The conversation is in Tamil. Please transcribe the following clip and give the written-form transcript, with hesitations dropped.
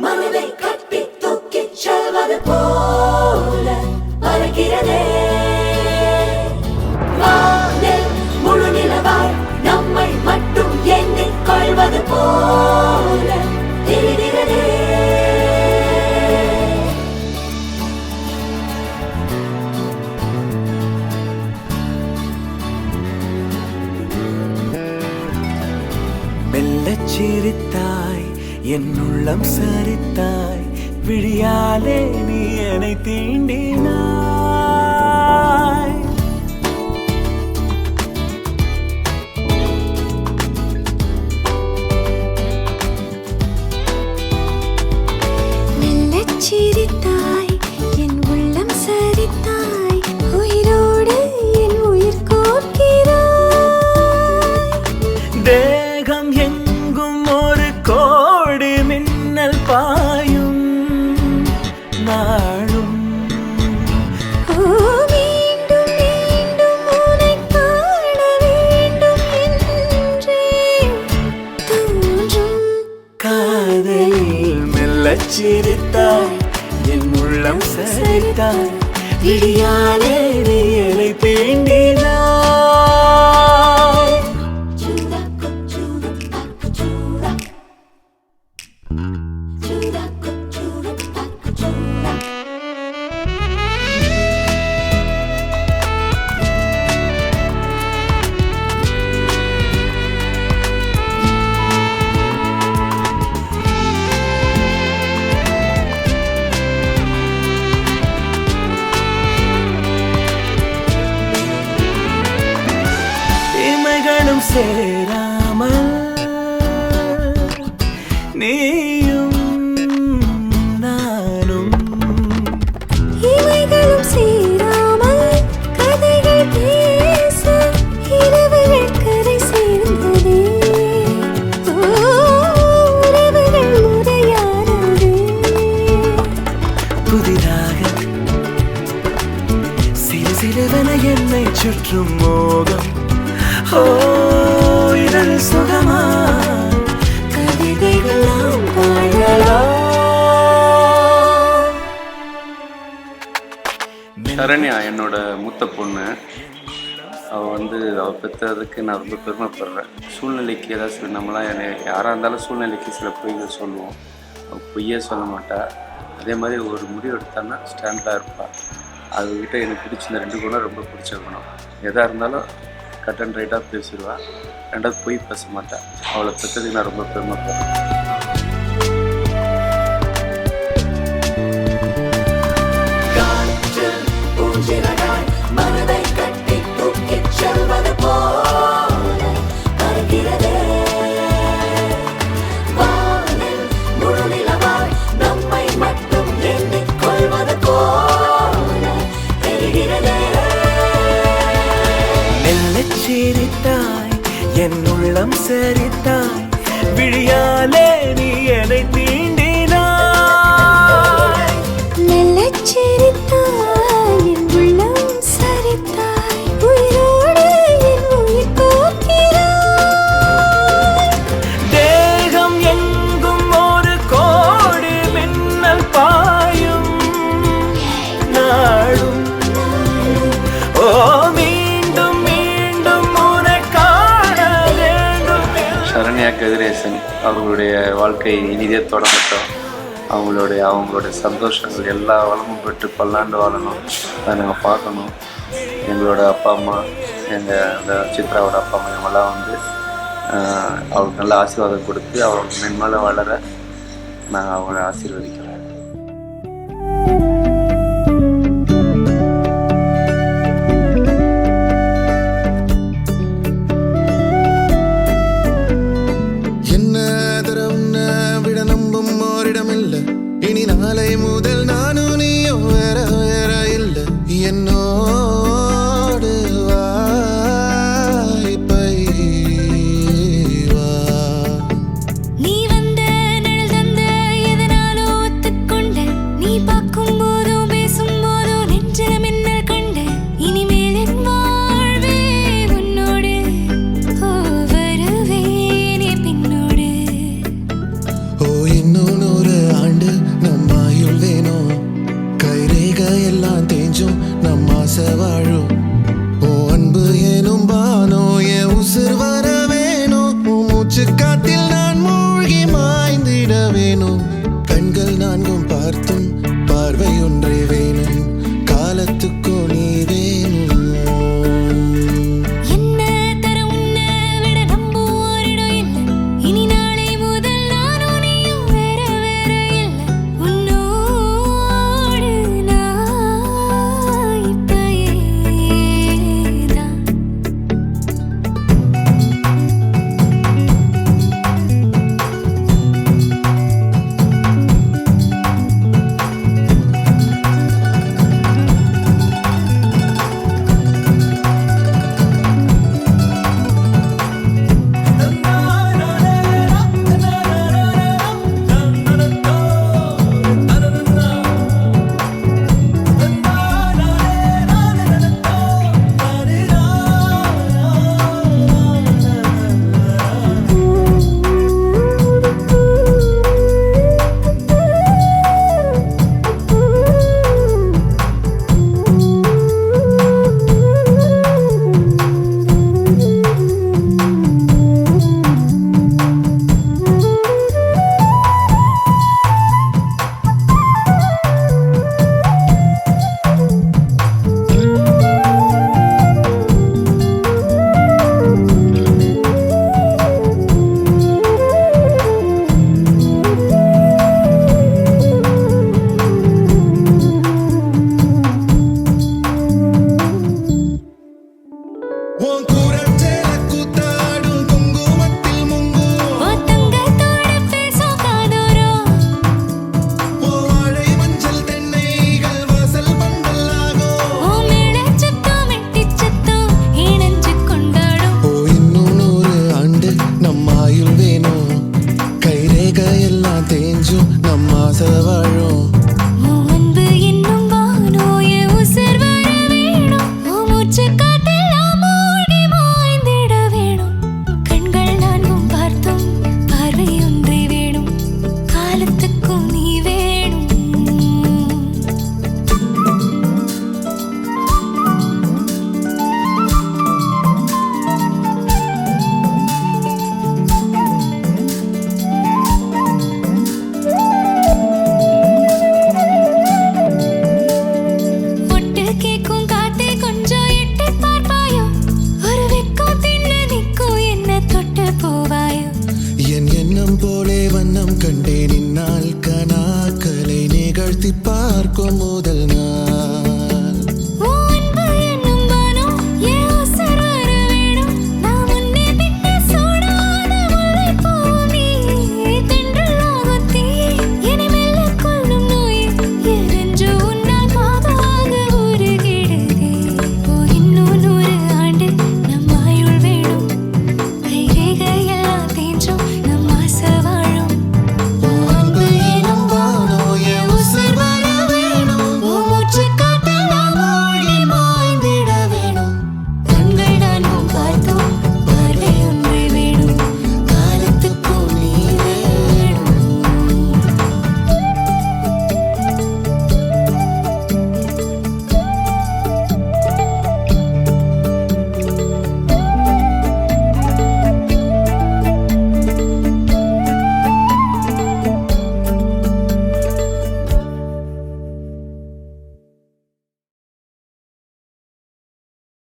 மனதை கட்டி தூக்கிச் செல்வது போல பறக்கிறதே வானில் முழு நிலவாய் நம்மை மட்டும் எண்ணிக் கொள்வது போல தெரிகிறதே. மெல்லச் சிரித்தாய் என் உள்ளம் சரித்தாய் விழியாலே நீ என்னை தீண்டினாய். மெல்லச் சிரித்தாய் என் உள்ளம் சரித்தாய் உயிரோடு என் உயிர் கோர்க்கிறாய். தேகம் எங்கும் ஒரு கோடி மின்னல் பாயும் நாளும் மீண்டும் மீண்டும் உன்னைக் காண வேண்டும் என்றே தோன்றும். காதலில் மெல்லச் சிரித்தாய் என் உள்ளம் சரித்தாய் விழியாலே நீ என்னை தீண்டினாய். Chura kuchura pakuchura Chura kuchura pakuchura இமைகளும் சேராமல் நீயும் நானும் இமைகளும் சேராமல் கதைகள் பேச இரவுகள் கரை சேர்ந்ததே. உறவுகள் முறையானதே. புதிதாக சிறு சிறுவன என்னை சுற்றும் மோகம். ஓ இதழ் சுகமா கவிதைகளாம் பாடலாம். சரண்யா என்னோட மூத்த பொண்ணு. அவள் பெற்றதுக்கு நான் ரொம்ப பெருமைப்படுறேன். சூழ்நிலைக்கு ஏதாச்சும் நம்மளாம் யாராக இருந்தாலும் சூழ்நிலைக்கு சில பொய்கள் சொல்லுவோம். அவள் பொய்யே சொல்ல மாட்டா. அதே மாதிரி ஒரு முடிவு எடுத்தான்னா ஸ்டாண்டாக இருப்பாள். அதுக்கிட்ட எனக்கு பிடிச்ச இந்த 2 குணம் ரொம்ப பிடிச்ச குணம். எதாக இருந்தாலும் கட் அண்ட் ரைட்டாக பேசிடுவாள். ரெண்டாவது பொய் பேச மாட்டாள். அவளை பெற்றதுக்கு நான் ரொம்ப பெருமைப்படுறேன். காற்றில் பூஞ்சிறகாய் மனதை கட்டி தூக்கிச் செல்வது போல பறக்கிறதே வானில் முழு நிலவாய் நம்மை மட்டும் எண்ணிக் கொள்வது போல தெரிகிறதே. மெல்லச் சிரித்தாய் என் உள்ளம் சரித்தாய் விழியாலே நீ என்னை தீண்டினாய். மெல்லச் சிரித்தாய் என் உள்ளம் சரித்தாய் உயிரோடு என் உயிர் கோர்க்கிறாய். தேகம் எங்கும் ஒரு கோடி மின்னல் பாயும் நாளும். ஓ மீண்டும் மீண்டும் உன்னை காண வேண்டும். சரண்யா கதிரேசன் அவர்களுடைய வாழ்க்கை இனிதே தொடங்கட்டும். அவங்களுடைய சந்தோஷங்கள் எல்லா வளமும் பெற்று பல்லாண்டு வாழணும். அதை நாங்கள் பார்க்கணும். எங்களோட அப்பா அம்மா, அந்த சித்ராவோட அப்பா அம்மா இவங்கெல்லாம் அவளுக்கு நல்ல ஆசீர்வாதம் கொடுத்து அவளுக்கு மென்மேலும் வளர நான் அவங்கள ஆசீர்வதிக்கிறேன். இனி நாளை முதல் நானும் நீயோ வேற வேற இல்ல என்னோடு வாய்ப்பை வா. நீ வந்த நிழல் தந்த எதனாலோ ஒத்துக்கொண்ட நீ பார்க்கும் போதோ பேசும் போதோ நெஞ்சில மின்னல் கண்ட இனிமேல் என் வாழ்வே உன்னோடு வருவேனே பின்னோடு. ஓ இன்னொரு ஆண்டு வேணும் கண்கள் நான்கும் பார்த்தும் பார்வை ஒன்றே வேணும் காலத்துக்கும் நீ வேணும் என்ன தர உன்னை விட நம்ப ஓரிடம் இல்லை இனி நாளை முதல் நானும் நீயும் வேற வேற இல்லை உன்னோடு நான் இப்பயேதான் உன் கூரச்சேல கூத்தாடும் குங்குமத்தில் முங்கும் ஓ தங்கத்தோட பேசும் காதோரம் உன் வாழை மஞ்சள் தென்னைகள் வாசல் பந்தலாகும் ஓ மேளச்சத்தம் வெட்டிச்சத்தம் இணைஞ்சு கொண்டாடும் ஓ இன்னும் 100 ஆண்டு நம்ம ஆயுள் வேணும் கைரேகை எல்லாம் தேஞ்சும் நம்ம ஆசை வாழும் ஓ அன்பு என்னும் வானோய உசிர் வர வேணும் ஓ மூச்சு காட்டெல்லாம் மூடி மாய்ந்திட வேணும் கண்கள் நான்கும் பார்த்தும் பார்வை ஒன்றே வேணும் காலத்துக்கும் நீ வேணும் பொட்டு கேக்கும் காத்தே கொஞ்சம் எட்டி பார்ப்பாயோ ஒரு வெக்கம் தின்னு நிற்கும் என்ன தொட்டு போவாயோ என் எண்ணம் போலே வண்ணம் கண்டேன்